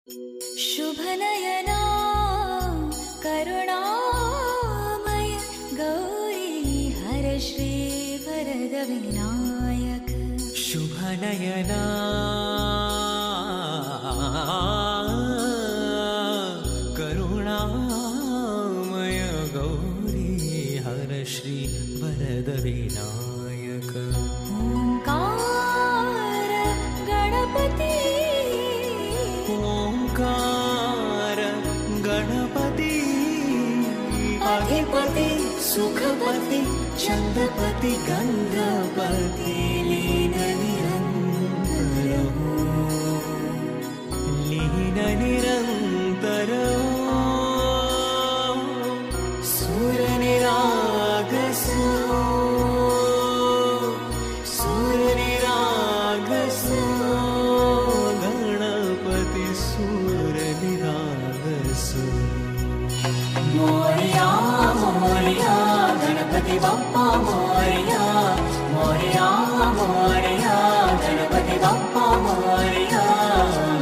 शुभनयना करुणामय गौरी हर श्री वरद विनायक। शुभनयना करुणामय गौरी हर श्री वरद विनायक। ओंकार गणपती ओंकार गणपती अधिपति सुखपति चंद्रपति गंधपति लीन निरंतर सूर्यनिरागसो गणपति सूर्यनिरागसो। मोरया मोरया गणपति बप्पा मोरया।